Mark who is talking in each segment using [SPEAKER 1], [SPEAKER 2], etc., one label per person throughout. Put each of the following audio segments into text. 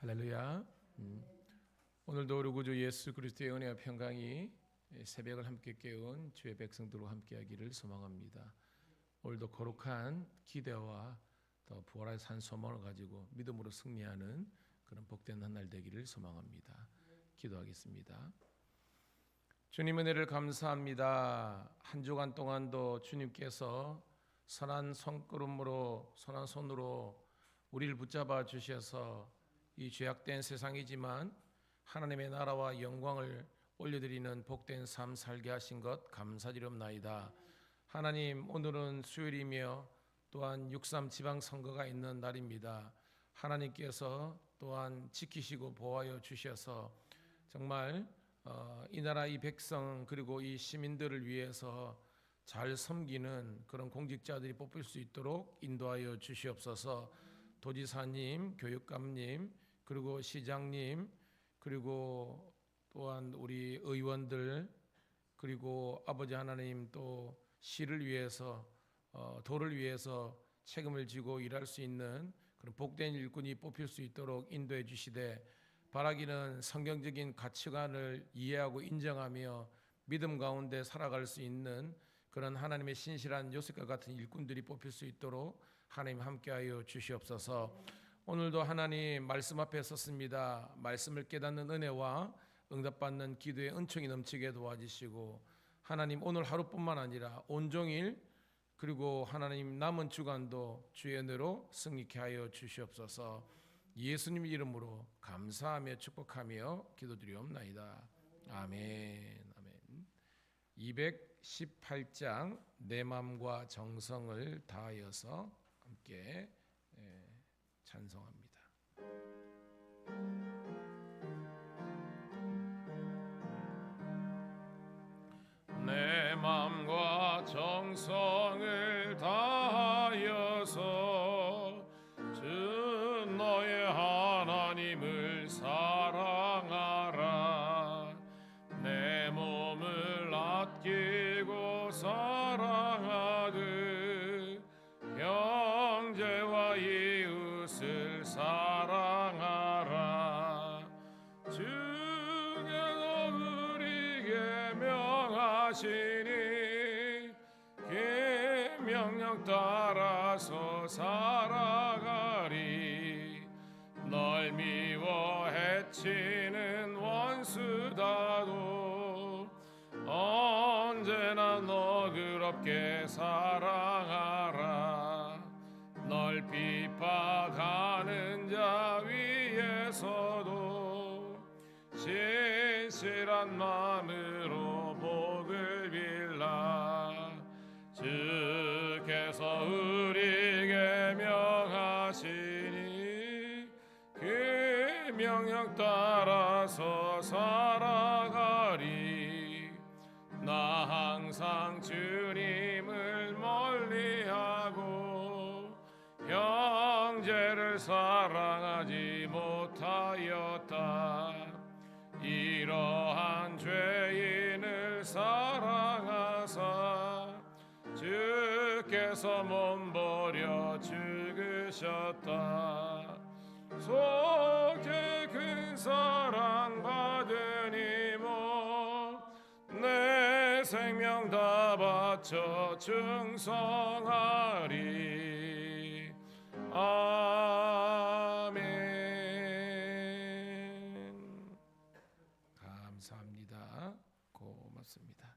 [SPEAKER 1] 할렐루야. 오늘도 우리 구주 예수 그리스도의 은혜와 평강이 새벽을 함께 깨운 주의 백성들과 함께하기를 소망합니다. 오늘도 거룩한 기대와 또 부활의 산 소망을 가지고 믿음으로 승리하는 그런 복된 한 날 되기를 소망합니다. 기도하겠습니다. 주님 은혜를 감사합니다. 한 주간 동안도 주님께서 선한 손걸음으로 선한 손으로 우리를 붙잡아 주셔서 이 죄악된 세상이지만 하나님의 나라와 영광을 올려드리는 복된 삶 살게 하신 것 감사드리옵나이다. 하나님, 오늘은 수요일이며 또한 6.3 지방선거가 있는 날입니다. 하나님께서 또한 지키시고 보호하여 주셔서 정말 이 나라 이 백성 그리고 이 시민들을 위해서 잘 섬기는 그런 공직자들이 뽑힐 수 있도록 인도하여 주시옵소서. 도지사님, 교육감님, 그리고 시장님, 그리고 또한 우리 의원들, 그리고 아버지 하나님 또 시를 위해서 도를 위해서 책임을 지고 일할 수 있는 그런 복된 일꾼이 뽑힐 수 있도록 인도해 주시되, 바라기는 성경적인 가치관을 이해하고 인정하며 믿음 가운데 살아갈 수 있는 그런 하나님의 신실한 요셉과 같은 일꾼들이 뽑힐 수 있도록 하나님 함께하여 주시옵소서. 오늘도 하나님 말씀 앞에 섰습니다. 말씀을 깨닫는 은혜와 응답받는 기도의 은총이 넘치게 도와주시고, 하나님 오늘 하루뿐만 아니라 온종일 그리고 하나님 남은 주간도 주의 은혜로 승리케 하여 주시옵소서. 예수님 이름으로 감사하며 축복하며 기도드리옵나이다. 아멘. 아멘. 218장 내 마음과 정성을 다하여서 함께 찬송합니다. 내 마음과 정성을 다하여서 주 너의 하나님을 사랑하라. 내 몸을 아끼고 사랑하듯 형제와 이웃을 사랑하라. 주께서 우리에게 명하시니 계명령 따라서 살아가리. 널 미워 해치는 원수다도 언제나 너그럽게 사랑하라. 널 핍박하는 자 위에서도 진실한 마음으로 복을 빌라. 주께서 우리에게 명하시니 그 명령 따라서 살아가리. 나 항상 주님을 멀리하고 형제를 사랑하지 못하였다. 이러한 죄인을 사랑하사 주께서 몸버려 죽으셨다. 속죄 큰 사랑 받으니 내 생명 다 바쳐 충성하리. 아멘. 감사합니다. 고맙습니다.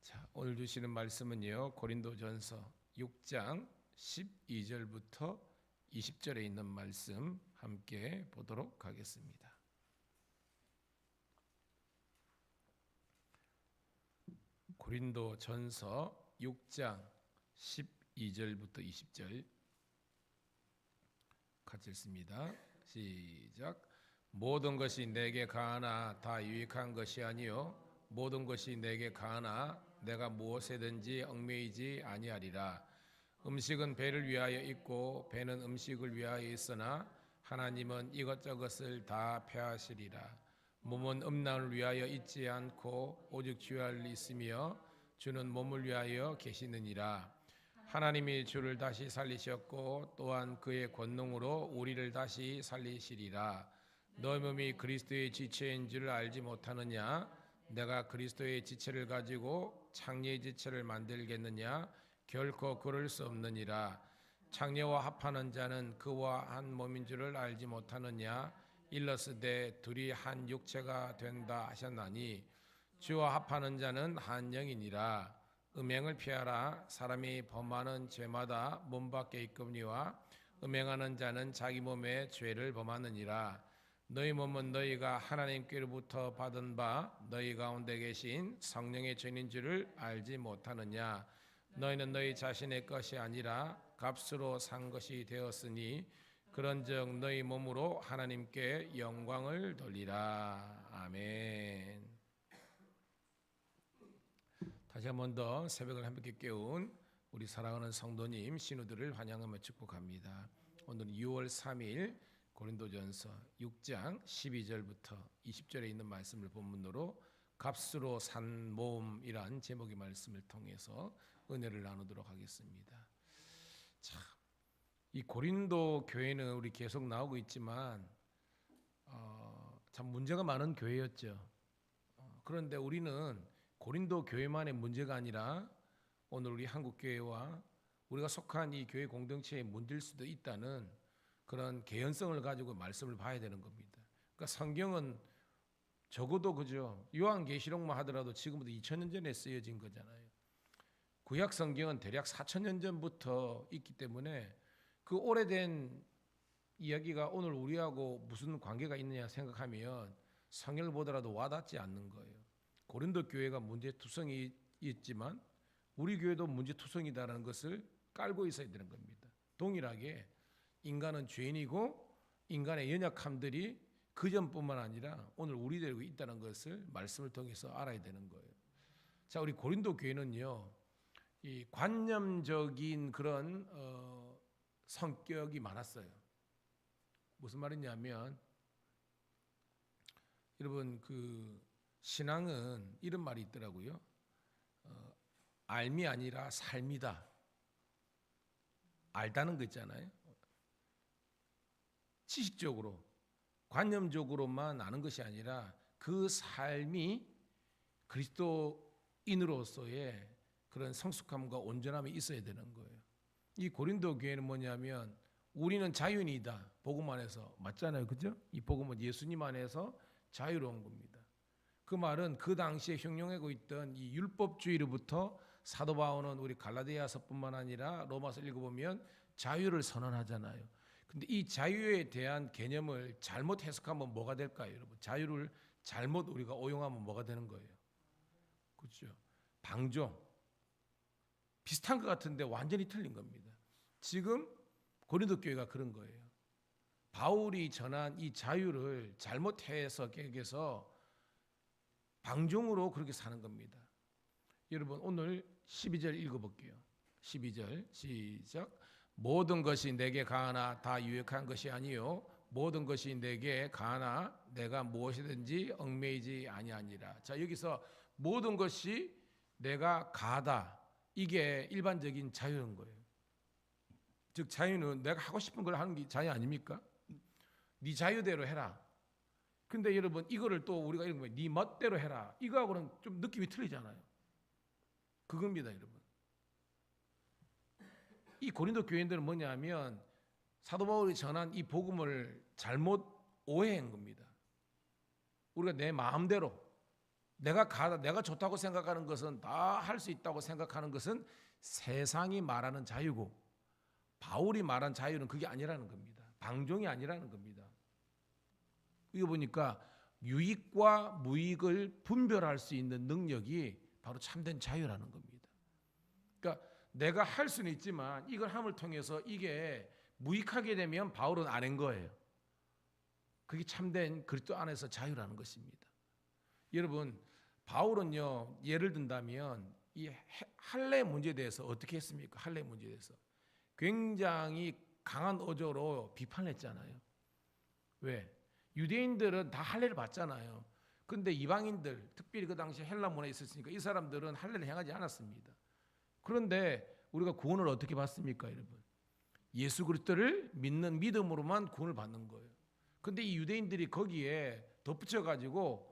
[SPEAKER 1] 자, 오늘 주시는 말씀은요, 고린도전서 6장 12절부터 20절에 있는 말씀 함께 보도록 하겠습니다. 고린도전서 6장 12절부터 20절 같이 읽습니다. 시작. 모든 것이 내게 가하나 다 유익한 것이 아니요 모든 것이 내게 가하나 내가 무엇에든지 얽매이지 아니하리라. 음식은 배를 위하여 있고 배는 음식을 위하여 있으나 하나님은 이것저것을 다 폐하시리라. 몸은 음란을 위하여 있지 않고 오직 주를 있으며 주는 몸을 위하여 계시느니라. 하나님이 주를 다시 살리셨고 또한 그의 권능으로 우리를 다시 살리시리라. 너희 몸이 그리스도의 지체인 줄 알지 못하느냐? 내가 그리스도의 지체를 가지고 창녀의 지체를 만들겠느냐? 결코 그럴 수 없느니라. 창녀와 합하는 자는 그와 한 몸인 줄을 알지 못하느냐? 일러스되 둘이 한 육체가 된다 하셨나니 주와 합하는 자는 한 영이니라. 음행을 피하라. 사람이 범하는 죄마다 몸 밖에 있거니와 음행하는 자는 자기 몸에 죄를 범하느니라. 너희 몸은 너희가 하나님께로부터 받은 바 너희 가운데 계신 성령의 죄인 줄을 알지 못하느냐? 너희는 너희 자신의 것이 아니라 값으로 산 것이 되었으니 그런즉 너희 몸으로 하나님께 영광을 돌리라. 아멘. 다시 한 번 더 새벽을 함께 깨운 우리 사랑하는 성도님 신우들을 환영하며 축복합니다. 오늘은 6월 3일 고린도전서 6장 12절부터 20절에 있는 말씀을 본문으로 값으로 산 몸이란 제목의 말씀을 통해서 은혜를 나누도록 하겠습니다. 참, 이 고린도 교회는 우리 계속 나오고 있지만 참 문제가 많은 교회였죠. 그런데 우리는 고린도 교회만의 문제가 아니라 오늘 우리 한국 교회와 우리가 속한 이 교회 공동체의 문제일 수도 있다는 그런 개연성을 가지고 말씀을 봐야 되는 겁니다. 그러니까 성경은 적어도 그죠. 요한계시록만 하더라도 지금부터 2000년 전에 쓰여진 거잖아요. 구약 성경은 대략 4000년 전부터 있기 때문에 그 오래된 이야기가 오늘 우리하고 무슨 관계가 있느냐 생각하면 성경을 보더라도 와닿지 않는 거예요. 고린도 교회가 문제투성이 있지만 우리 교회도 문제투성이다라는 것을 깔고 있어야 되는 겁니다. 동일하게 인간은 죄인이고 인간의 연약함들이 그전뿐만 아니라 오늘 우리들에게 있다는 것을 말씀을 통해서 알아야 되는 거예요. 자, 우리 고린도 교회는요, 이 관념적인 그런 성격이 많았어요. 무슨 말이냐면 여러분 그 신앙은 이런 말이 있더라고요. 알미 아니라 삶이다. 알다는 거 있잖아요. 지식적으로, 관념적으로만 아는 것이 아니라 그 삶이 그리스도인으로서의 그런 성숙함과 온전함이 있어야 되는 거예요. 이 고린도 교회는 뭐냐면 우리는 자유인이다. 복음 안에서 맞잖아요, 그죠? 이 복음은 예수님 안에서 자유로운 겁니다. 그 말은 그 당시에 형용하고 있던 이 율법주의로부터 사도 바울은 우리 갈라디아서뿐만 아니라 로마서 읽어보면 자유를 선언하잖아요. 근데 이 자유에 대한 개념을 잘못 해석하면 뭐가 될까요, 여러분? 자유를 잘못 우리가 오용하면 뭐가 되는 거예요? 그렇죠? 방종. 비슷한 것 같은데 완전히 틀린 겁니다. 지금 고린도 교회가 그런 거예요. 바울이 전한 이 자유를 잘못 해석해서 방종으로 그렇게 사는 겁니다. 여러분 오늘 12절 읽어볼게요. 12절 시작. 모든 것이 내게 가하나 다 유익한 것이 아니요 모든 것이 내게 가하나 내가 무엇이든지 얽매이지 아니하니라. 자, 여기서 모든 것이 내가 가하다, 이게 일반적인 자유인 거예요. 즉 자유는 내가 하고 싶은 걸 하는 게 자유 아닙니까? 네 자유대로 해라. 근데 여러분 이거를 또 우리가 이런 거예요. 네 멋대로 해라. 이거하고는 좀 느낌이 틀리잖아요. 그겁니다, 여러분. 이 고린도 교인들은 뭐냐면 사도 바울이 전한 이 복음을 잘못 오해한 겁니다. 우리가 내 마음대로 내가 좋다고 생각하는 것은 다 할 수 있다고 생각하는 것은 세상이 말하는 자유고 바울이 말한 자유는 그게 아니라는 겁니다. 방종이 아니라는 겁니다. 이거 보니까 유익과 무익을 분별할 수 있는 능력이 바로 참된 자유라는 겁니다. 그러니까 내가 할 수는 있지만 이걸 함을 통해서 이게 무익하게 되면 바울은 안 한 거예요. 그게 참된 그리스도 안에서 자유라는 것입니다. 여러분 바울은요, 예를 든다면 이 할례 문제에 대해서 어떻게 했습니까? 할례 문제에 대해서 굉장히 강한 어조로 비판했잖아요. 왜? 유대인들은 다 할례를 받잖아요. 근데 이방인들, 특별히 그 당시 헬라 문화에 있었으니까 이 사람들은 할례를 행하지 않았습니다. 그런데 우리가 구원을 어떻게 받습니까, 여러분? 예수 그리스도를 믿는 믿음으로만 구원을 받는 거예요. 근데 이 유대인들이 거기에 덧붙여 가지고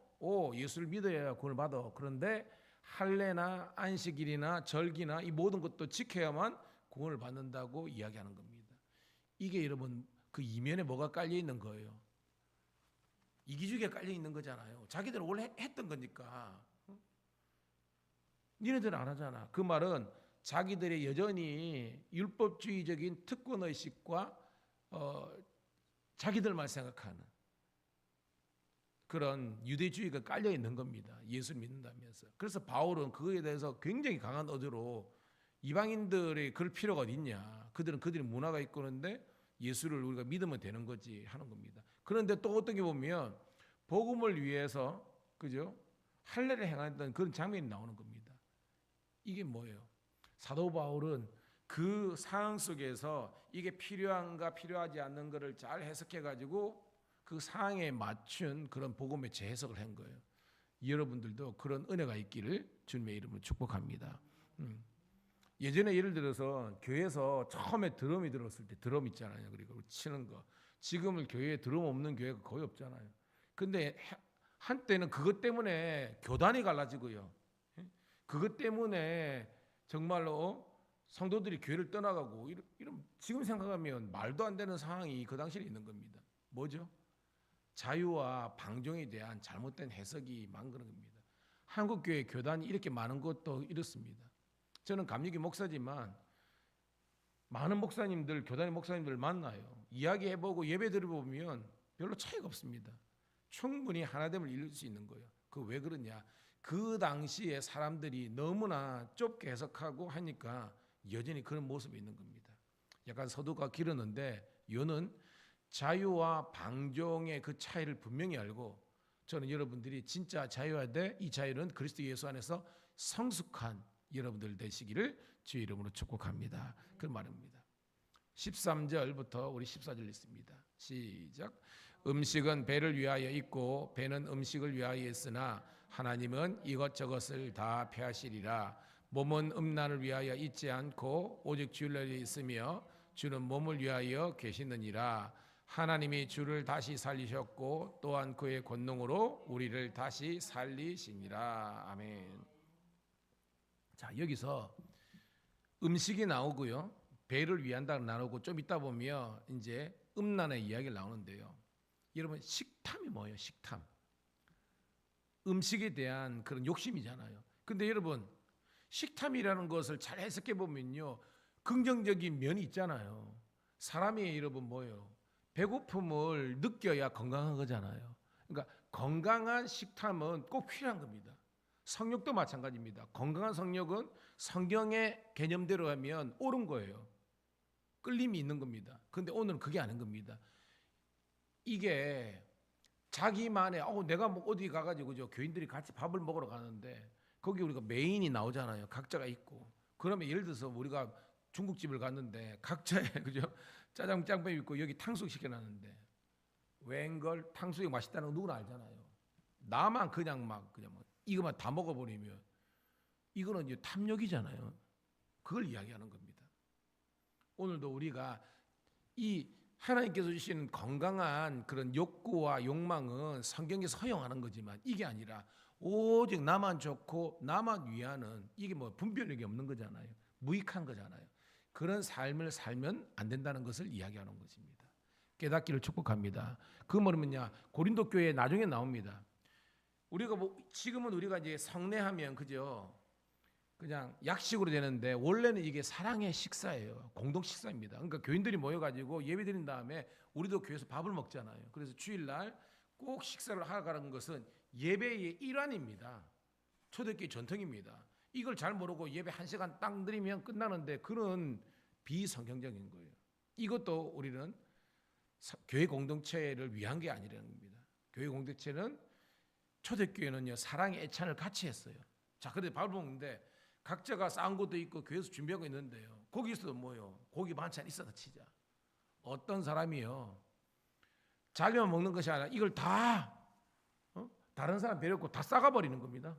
[SPEAKER 1] 예수를 믿어야 구원을 받아. 그런데 할례나 안식일이나 절기나 이 모든 것도 지켜야만 구원을 받는다고 이야기하는 겁니다. 이게 여러분 그 이면에 뭐가 깔려 있는 거예요? 이기주의가 깔려 있는 거잖아요. 자기들은 원래 했던 거니까. 니네들은 안 하잖아. 그 말은 자기들의 여전히 율법주의적인 특권의식과 자기들만 생각하는 그런 유대주의가 깔려 있는 겁니다. 예수를 믿는다면서. 그래서 바울은 그거에 대해서 굉장히 강한 어조로 이방인들의 그럴 필요가 어디 있냐. 그들의 문화가 있고 그런데 예수를 우리가 믿으면 되는 거지 하는 겁니다. 그런데 또 어떻게 보면 복음을 위해서 그죠? 할례를 행했던 그런 장면이 나오는 겁니다. 이게 뭐예요? 사도 바울은 그 상황 속에서 이게 필요한가 필요하지 않는 것을 잘 해석해 가지고 그 상황에 맞춘 그런 복음의 재해석을 한 거예요. 여러분들도 그런 은혜가 있기를 주님의 이름으로 축복합니다. 예전에 예를 들어서 교회에서 처음에 드럼이 들었을 때 드럼 있잖아요. 그리고 치는 거. 지금은 교회에 드럼 없는 교회가 거의 없잖아요. 근데 한때는 그것 때문에 교단이 갈라지고요. 그것 때문에 정말로 성도들이 교회를 떠나가고 이런 지금 생각하면 말도 안 되는 상황이 그 당시에 있는 겁니다. 뭐죠? 자유와 방종에 대한 잘못된 해석이 많은 겁니다. 한국 교회 교단이 이렇게 많은 것도 이렇습니다. 저는 감리교 목사지만 많은 목사님들, 교단의 목사님들 만나요. 이야기해보고 예배 드려보면 별로 차이가 없습니다. 충분히 하나됨을 이룰 수 있는 거예요. 그 왜 그러냐? 그 당시에 사람들이 너무나 좁게 해석하고 하니까 여전히 그런 모습이 있는 겁니다. 약간 서두가 길었는데 요는 자유와 방종의 그 차이를 분명히 알고 저는 여러분들이 진짜 자유해야 돼. 이 자유는 그리스도 예수 안에서 성숙한 여러분들 되시기를 주의 이름으로 축복합니다. 그 말입니다. 13절부터 우리 14절 읽습니다. 시작. 음식은 배를 위하여 있고 배는 음식을 위하여 있으나 하나님은 이것저것을 다 폐하시리라. 몸은 음란을 위하여 있지 않고 오직 주를 위하여 있으며 주는 몸을 위하여 계시느니라. 하나님이 주를 다시 살리셨고 또한 그의 권능으로 우리를 다시 살리시니라. 아멘. 자, 여기서 음식이 나오고요. 배를 위한다고 나오고 좀 있다 보면 이제 음란의 이야기가 나오는데요. 여러분 식탐이 뭐예요? 식탐. 음식에 대한 그런 욕심이잖아요. 근데 여러분 식탐이라는 것을 잘 해석해 보면요. 긍정적인 면이 있잖아요. 사람이 여러분 뭐예요? 배고픔을 느껴야 건강한 거잖아요. 그러니까 건강한 식탐은 꼭 필요한 겁니다. 성욕도 마찬가지입니다. 건강한 성욕은 성경의 개념대로 하면 옳은 거예요. 끌림이 있는 겁니다. 그런데 오늘은 그게 아닌 겁니다. 이게 자기만의 내가 뭐 어디 가가지고 교인들이 같이 밥을 먹으러 가는데 거기 우리가 메인이 나오잖아요. 각자가 있고 그러면 예를 들어서 우리가 중국집을 갔는데 각자의 그죠 짜장 짬뽕 있고 여기 탕수육 시켜놨는데 웬걸 탕수육 맛있다는 거 누구나 알잖아요. 나만 그냥 뭐 이거만 다 먹어버리면 이거는 이제 탐욕이잖아요. 그걸 이야기하는 겁니다. 오늘도 우리가 이 하나님께서 주신 건강한 그런 욕구와 욕망은 성경에서 허용하는 거지만 이게 아니라 오직 나만 좋고 나만 위하는 이게 뭐 분별력이 없는 거잖아요. 무익한 거잖아요. 그런 삶을 살면 안 된다는 것을 이야기하는 것입니다. 깨닫기를 축복합니다. 그 뭐냐면요. 고린도 교회에 나중에 나옵니다. 우리가 지금은 우리가 이제 성례하면 그죠? 그냥 약식으로 되는데 원래는 이게 사랑의 식사예요. 공동 식사입니다. 그러니까 교인들이 모여가지고 예배 드린 다음에 우리도 교회에서 밥을 먹잖아요. 그래서 주일날 꼭 식사를 하러 가는 것은 예배의 일환입니다. 초대교회 전통입니다. 이걸 잘 모르고 예배 1시간 딱 드리면 끝나는데 그런 비성경적인 거예요. 이것도 우리는 교회 공동체를 위한 게 아니라는 겁니다. 교회 공동체는 초대교회는요 사랑의 애찬을 같이 했어요. 자, 그런데 밥을 먹는데 각자가 쌓은 것도 있고 교회에서 준비하고 있는데요. 거기서 뭐요? 고기 반찬 있어서 치자. 어떤 사람이요 자기만 먹는 것이 아니라 이걸 다 다른 사람 배려고 다 싸가버리는 겁니다.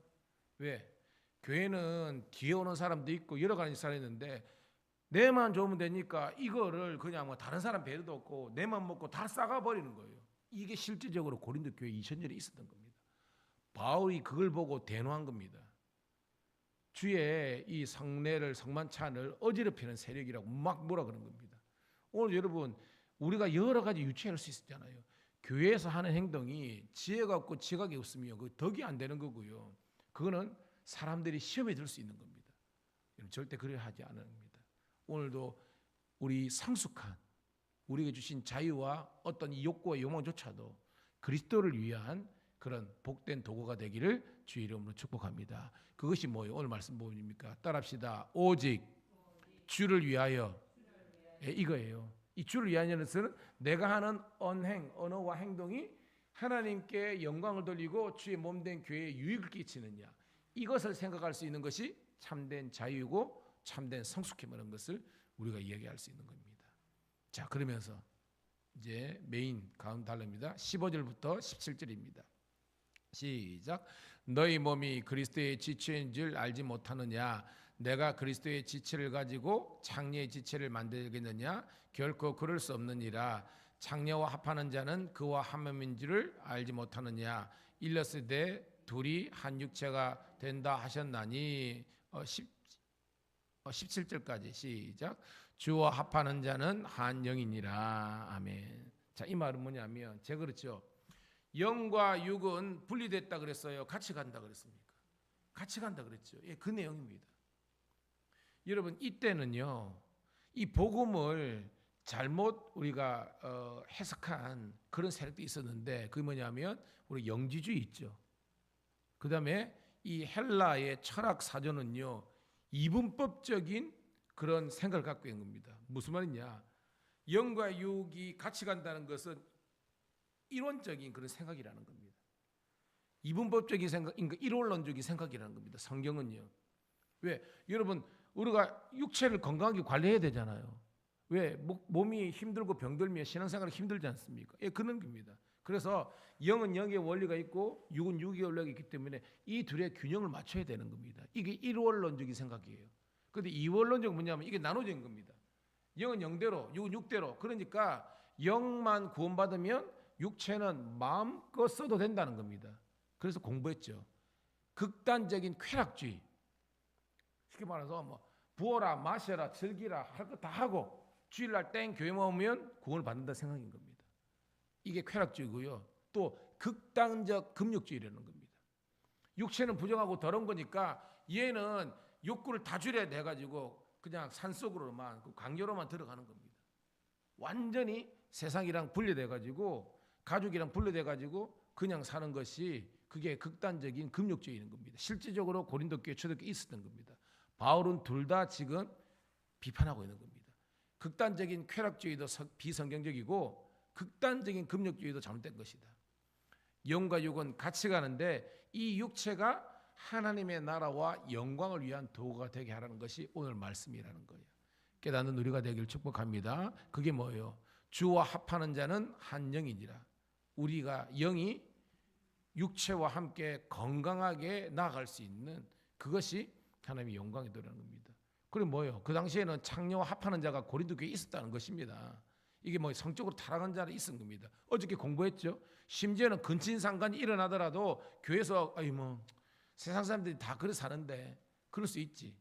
[SPEAKER 1] 왜? 교회는 뒤에 오는 사람도 있고 여러 가지 사람이 있는데 내만 좋으면 되니까 이거를 그냥 뭐 다른 사람 배려도 없고 내만 먹고 다 싸가 버리는 거예요. 이게 실질적으로 고린도 교회 2000년에 있었던 겁니다. 바울이 그걸 보고 대노한 겁니다. 주의 이 성례를 성만찬을 어지럽히는 세력이라고 막 뭐라 그런 겁니다. 오늘 여러분 우리가 여러 가지 유추할 수 있잖아요. 교회에서 하는 행동이 지혜가 없고 지각이 없으면 그 덕이 안 되는 거고요. 그거는 사람들이 시험에 들 수 있는 겁니다. 절대 그래야 하지 않습니다. 오늘도 우리 성숙한 우리에게 주신 자유와 어떤 이 욕구와 욕망조차도 그리스도를 위한 그런 복된 도구가 되기를 주의 이름으로 축복합니다. 그것이 뭐예요? 오늘 말씀 뭐입니까? 따라합시다. 오직 주를 위하여. 이거예요. 이 주를 위하여는 내가 하는 언행, 언어와 행동이 하나님께 영광을 돌리고 주의 몸된 교회에 유익을 끼치느냐, 이것을 생각할 수 있는 것이 참된 자유고 참된 성숙함이라는 것을 우리가 이야기할 수 있는 겁니다. 자, 그러면서 이제 메인 가운 달러입니다. 15절부터 17절입니다. 시작. 너희 몸이 그리스도의 지체인 줄 알지 못하느냐? 내가 그리스도의 지체를 가지고 장녀의 지체를 만들겠느냐? 결코 그럴 수 없느니라. 장녀와 합하는 자는 그와 한 몸인 줄을 알지 못하느냐? 일렀으되 둘이 한 육체가 된다 하셨나니. 17절까지 시작. 주와 합하는 자는 한 영이니라. 아멘. 자, 이 말은 뭐냐면 제가 그렇죠. 영과 육은 분리됐다 그랬어요? 같이 간다 그랬습니까? 같이 간다 그랬죠. 예, 그 내용입니다. 여러분, 이때는요, 이 복음을 잘못 우리가 해석한 그런 세력도 있었는데, 그게 뭐냐면 우리 영지주의 있죠. 그 다음에 이 헬라의 철학 사전은요, 이분법적인 그런 생각을 갖고 있는 겁니다. 무슨 말이냐? 영과 육이 같이 간다는 것은 이론적인 그런 생각이라는 겁니다. 이분법적인 생각, 일원론적인 생각이라는 겁니다. 성경은요. 왜? 여러분, 우리가 육체를 건강하게 관리해야 되잖아요. 왜? 몸이 힘들고 병들면 신앙생활이 힘들지 않습니까? 예, 그런 겁니다. 그래서 영은 영의 원리가 있고 육은 육의 원리가 있기 때문에 이 둘의 균형을 맞춰야 되는 겁니다. 이게 일원론적인 생각이에요. 그런데 이원론적은 뭐냐면 이게 나눠진 겁니다. 영은 영대로, 육은 육대로. 그러니까 영만 구원받으면 육체는 마음껏 써도 된다는 겁니다. 그래서 공부했죠. 극단적인 쾌락주의. 쉽게 말해서 뭐 부어라, 마셔라, 즐기라, 할 거 다 하고 주일날 땡 교회 모으면 구원을 받는다 생각인 겁니다. 이게 쾌락주의고요. 또 극단적 금욕주의라는 겁니다. 육체는 부정하고 더러운 거니까 얘는 욕구를 다 줄여야 돼가지고 그냥 산속으로만 강요로만 들어가는 겁니다. 완전히 세상이랑 분리돼가지고 가족이랑 분리돼가지고 그냥 사는 것이 그게 극단적인 금욕주의인 겁니다. 실질적으로 고린도 교회 초대교회 있었던 겁니다. 바울은 둘 다 지금 비판하고 있는 겁니다. 극단적인 쾌락주의도 비성경적이고 극단적인 금욕주의도 잘못된 것이다. 영과 육은 같이 가는데 이 육체가 하나님의 나라와 영광을 위한 도구가 되게 하라는 것이 오늘 말씀이라는 거예요. 깨닫는 우리가 되길 축복합니다. 그게 뭐예요? 주와 합하는 자는 한 영이니라. 우리가 영이 육체와 함께 건강하게 나아갈 수 있는 그것이 하나님의 영광이 되라는 겁니다. 그럼 뭐예요? 그 당시에는 창녀와 합하는 자가 고린도 교회에 있었다는 것입니다. 이게 뭐 성적으로 타락한 자는 있은 겁니다. 어저께 공부했죠. 심지어는 근친상간이 일어나더라도 교회에서 아이 뭐 세상 사람들이 다 그래 사는데 그럴 수 있지.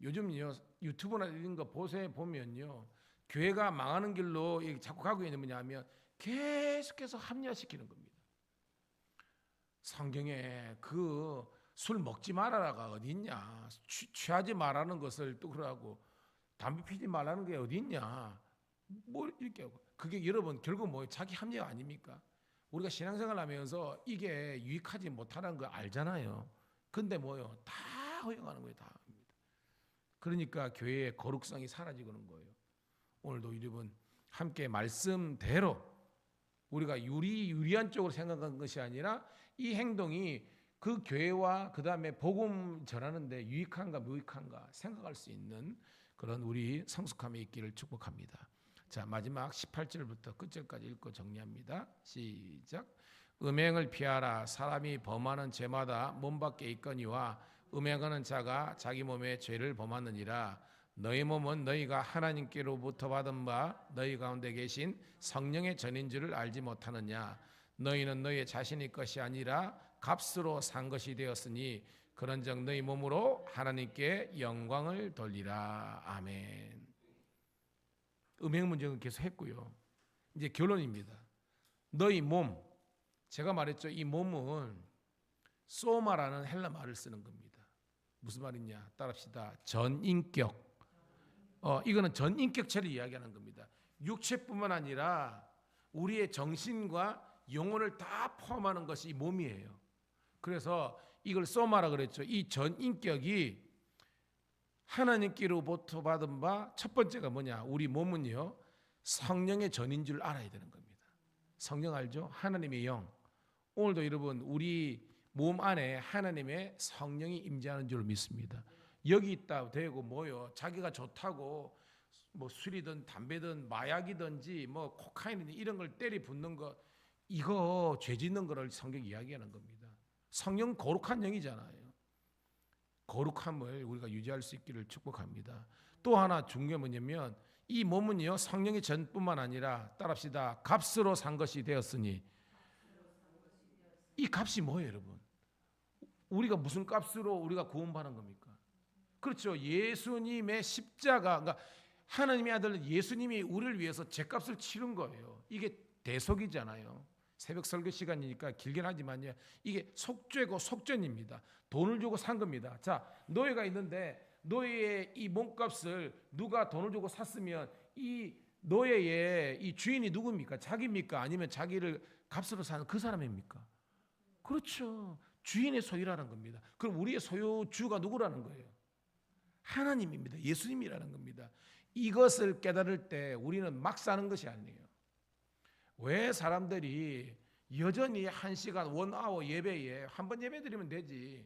[SPEAKER 1] 요즘요 유튜브나 이런 거 보면요 교회가 망하는 길로 자꾸 가고 있는 뭐냐면 계속해서 합리화시키는 겁니다. 성경에 그 술 먹지 말아라가 어디 있냐, 취하지 말라는 것을 또 그러고 담배 피지 말라는 게 어디 있냐, 뭐 이렇게 하고 그게 여러분 결국 뭐 자기 합리화 아닙니까? 우리가 신앙생활 하면서 이게 유익하지 못하는 거 알잖아요. 근데 뭐요? 다 허용하는 거예요. 다. 그러니까 교회의 거룩성이 사라지는 거예요. 오늘도 여러분 함께 말씀대로 우리가 유리한 쪽으로 생각한 것이 아니라 이 행동이 그 교회와 그 다음에 복음 전하는데 유익한가 무익한가 생각할 수 있는 그런 우리 성숙함에 있기를 축복합니다. 자, 마지막 18절부터 끝절까지 읽고 정리합니다. 시작. 음행을 피하라. 사람이 범하는 죄마다 몸 밖에 있거니와 음행하는 자가 자기 몸에 죄를 범하느니라. 너희 몸은 너희가 하나님께로부터 받은 바 너희 가운데 계신 성령의 전인 줄을 알지 못하느냐. 너희는 너희 자신의 것이 아니라 값으로 산 것이 되었으니 그런즉 너희 몸으로 하나님께 영광을 돌리라. 아멘. 음행 문제는 계속 했고요. 이제 결론입니다. 너희 몸, 제가 말했죠. 이 몸은 소마라는 헬라 말을 쓰는 겁니다. 무슨 말이냐? 따라합시다. 전인격. 이거는 전인격체를 이야기하는 겁니다. 육체뿐만 아니라 우리의 정신과 영혼을 다 포함하는 것이 이 몸이에요. 그래서 이걸 소마라 그랬죠. 이 전인격이 하나님께로부터 받은 바 첫 번째가 뭐냐? 우리 몸은요, 성령의 전인 줄 알아야 되는 겁니다. 성령 알죠? 하나님의 영. 오늘도 여러분 우리 몸 안에 하나님의 성령이 임재하는 줄 믿습니다. 여기 있다 되고 뭐요? 자기가 좋다고 뭐 술이든 담배든 마약이든지 뭐 코카인이든 이런 걸 때리 붓는 거, 이거 죄 짓는 거를 성경이 이야기하는 겁니다. 성령 거룩한 영이잖아요. 거룩함을 우리가 유지할 수 있기를 축복합니다. 또 하나 중요한 뭐냐면 이 몸은요, 성령의 전뿐만 아니라 따라합시다. 값으로 산 것이 되었으니. 이 값이 뭐예요, 여러분? 우리가 무슨 값으로 우리가 구원받은 겁니까? 그렇죠. 예수님의 십자가, 그러니까 하나님의 아들 예수님이 우리를 위해서 죄값을 치른 거예요. 이게 대속이잖아요. 새벽 설교 시간이니까 길긴 하지만요, 이게 속죄고 속전입니다. 돈을 주고 산 겁니다. 자, 노예가 있는데 노예의 이 몸값을 누가 돈을 주고 샀으면 이 노예의 이 주인이 누굽니까? 자기입니까? 아니면 자기를 값으로 사는 그 사람입니까? 그렇죠. 주인의 소유라는 겁니다. 그럼 우리의 소유주가 누구라는 거예요? 하나님입니다. 예수님이라는 겁니다. 이것을 깨달을 때 우리는 막 사는 것이 아니에요. 왜 사람들이 여전히 1시간 원아워 예배에 한 번 예배 드리면 되지.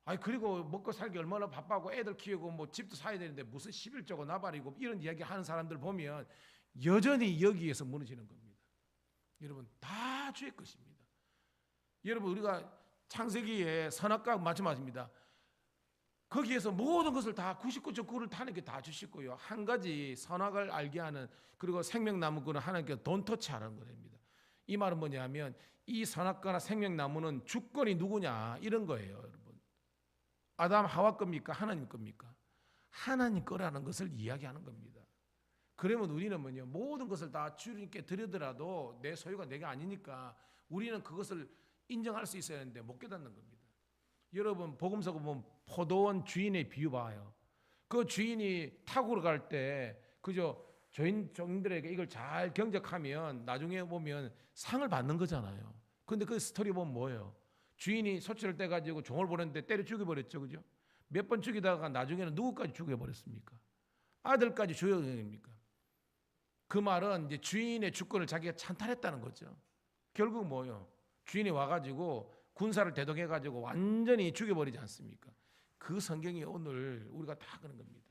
[SPEAKER 1] 아니 그리고 먹고 살기 얼마나 바빠고 애들 키우고 뭐 집도 사야 되는데 무슨 11조고 나발이고 이런 이야기 하는 사람들 보면 여전히 여기에서 무너지는 겁니다. 여러분 다 주의 것입니다. 여러분 우리가 창세기에 선악과 마찬가지입니다. 거기에서 모든 것을 다 99.9를 타는 게 다 주시고요. 한 가지 선악을 알게 하는, 그리고 생명나무는 하나님께 돈 터치하는 겁니다. 이 말은 뭐냐면 이 선악과나 생명나무는 주권이 누구냐 이런 거예요, 여러분. 아담 하와 겁니까? 하나님 겁니까? 하나님 거라는 것을 이야기하는 겁니다. 그러면 우리는 뭐냐? 모든 것을 다 주님께 드리더라도 내 소유가 내가 아니니까 우리는 그것을 인정할 수 있어야 하는데 못 깨닫는 겁니다. 여러분 복음서 보면 포도원 주인의 비유 봐요. 그 주인이 타국으로 갈 때 그저 종들에게 이걸 잘 경작하면 나중에 보면 상을 받는 거잖아요. 근데 그 스토리 보면 뭐예요? 주인이 소치를 떼가지고 종을 보냈는데 때려 죽여버렸죠, 그죠? 몇 번 죽이다가 나중에는 누구까지 죽여버렸습니까? 아들까지 죽여버립니까? 그 말은 이제 주인의 주권을 자기가 찬탈했다는 거죠. 결국 뭐예요? 주인이 와가지고 군사를 대동해가지고 완전히 죽여버리지 않습니까? 그 성경이 오늘 우리가 다 그런 겁니다.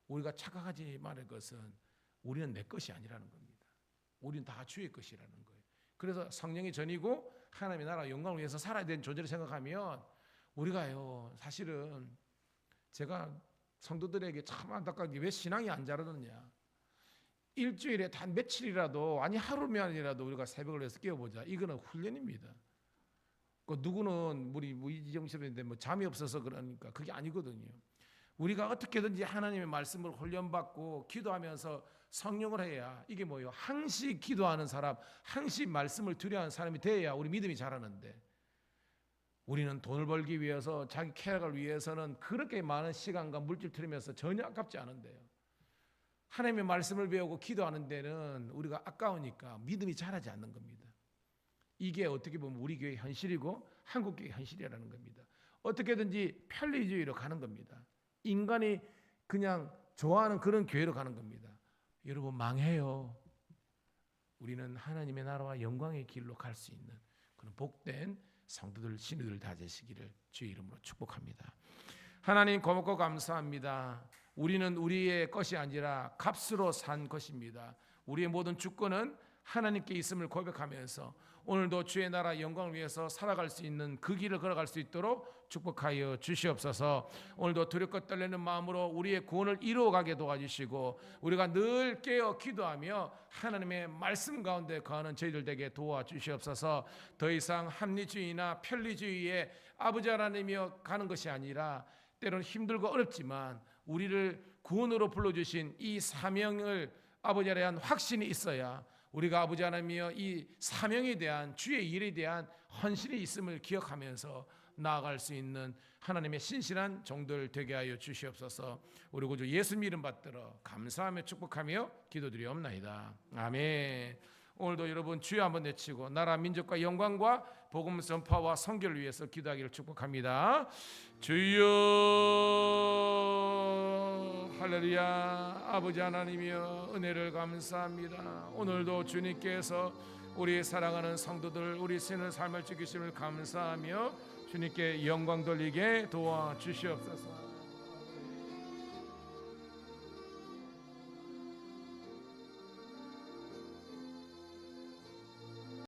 [SPEAKER 1] 우리가 착각하지 말할 것은 우리는 내 것이 아니라는 겁니다. 우리는 다 주의 것이라는 거예요. 그래서 성령의 전이고 하나님의 나라 영광을 위해서 살아야 되는 존재를 생각하면 우리가요, 사실은 제가 성도들에게 참 안타깝게 왜 신앙이 안 자라느냐, 일주일에 단 며칠이라도, 아니 하루만이라도 우리가 새벽을 해서 깨워보자. 이거는 훈련입니다. 누구는 우리 이정 씨인데 뭐 잠이 없어서 그러니까 그게 아니거든요. 우리가 어떻게든지 하나님의 말씀을 훈련받고 기도하면서 성령을 해야, 이게 뭐예요? 항시 기도하는 사람, 항시 말씀을 두려워하는 사람이 돼야 우리 믿음이 자라는데, 우리는 돈을 벌기 위해서 자기 쾌락을 위해서는 그렇게 많은 시간과 물질 들이면서 전혀 아깝지 않은데요. 하나님의 말씀을 배우고 기도하는 데는 우리가 아까우니까 믿음이 자라지 않는 겁니다. 이게 어떻게 보면 우리 교회 현실이고 한국 교회 현실이라는 겁니다. 어떻게든지 편리주의로 가는 겁니다. 인간이 그냥 좋아하는 그런 교회로 가는 겁니다. 여러분 망해요. 우리는 하나님의 나라와 영광의 길로 갈 수 있는 그런 복된 성도들, 신우들 다 되시기를 주의 이름으로 축복합니다. 하나님 고맙고 감사합니다. 우리는 우리의 것이 아니라 값으로 산 것입니다. 우리의 모든 주권은 하나님께 있음을 고백하면서 오늘도 주의 나라 영광을 위해서 살아갈 수 있는 그 길을 걸어갈 수 있도록 축복하여 주시옵소서. 오늘도 두렵고 떨리는 마음으로 우리의 구원을 이루어가게 도와주시고 우리가 늘 깨어 기도하며 하나님의 말씀 가운데 거하는 저희들 되게 도와주시옵소서. 더 이상 합리주의나 편리주의에 아버지 하나님이여 가는 것이 아니라 때로는 힘들고 어렵지만 우리를 구원으로 불러주신 이 사명을 아버지에 대한 확신이 있어야 우리가 아버지 하나님이여 이 사명에 대한 주의 일에 대한 헌신이 있음을 기억하면서 나아갈 수 있는 하나님의 신실한 종들 되게 하여 주시옵소서. 우리 구주 예수님 이름 받들어 감사하며 축복하며 기도드리옵나이다. 아멘. 오늘도 여러분 주여 한번 외치고 나라 민족과 영광과 복음 선파와 선교를 위해서 기도하기를 축복합니다. 주여 할렐루야. 아버지 하나님이여 은혜를 감사합니다. 오늘도 주님께서 우리 사랑하는 성도들 우리 신의 삶을 지키심을 감사하며 주님께 영광 돌리게 도와주시옵소서.